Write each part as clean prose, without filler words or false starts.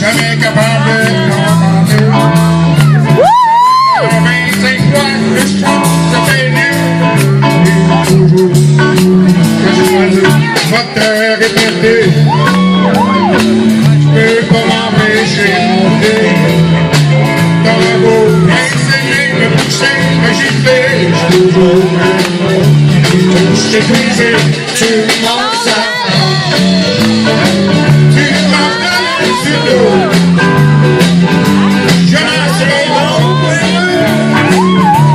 jamais capable de comprendre. Mais c'est quoi que je trouve ça fait mieux? Toujours que je sois le moteur répété. Je peux pas m'empêcher de monter. Dans le beau, essayer de me pousser, mais j'y fais. Je suis toujours je t'ai brisé, tu m'en sers. Tu m'en donnes du dos. Je marche les longs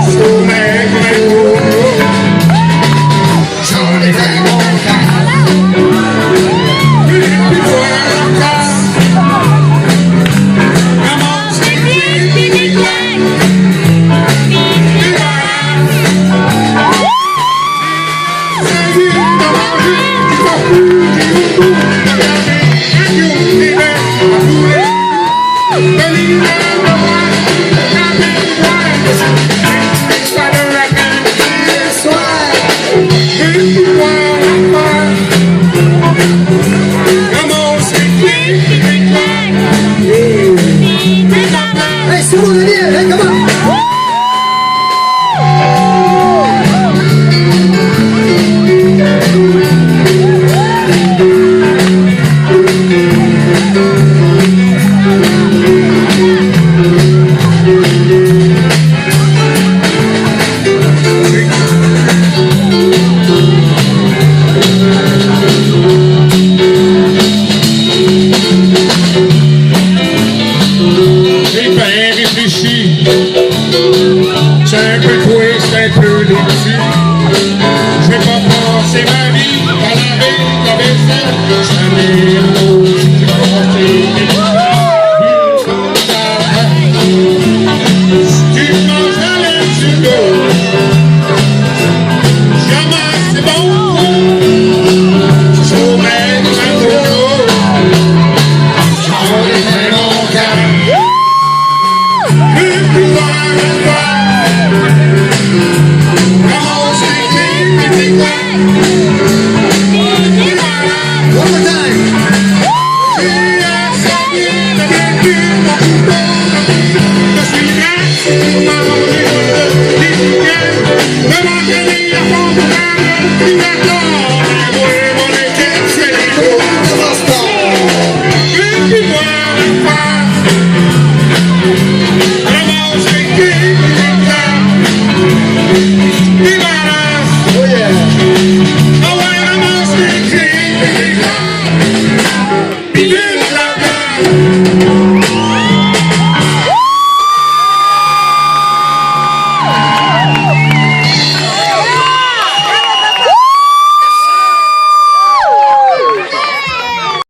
sous mes gros. J'en ai fait mon temps. Puis voilà encore. Commence les pieds, puis les claques. C'est un peu twist, un peu déçu. Je vais pas passer ma vie à laver la vaisselle. Jamais un autre qui va porter des tu manges la laine sur le dos. Jamais c'est bon. Sommeil dans un tonneau. J'en ai fait mon cœur. Le pouvoir de toi. Be good, love,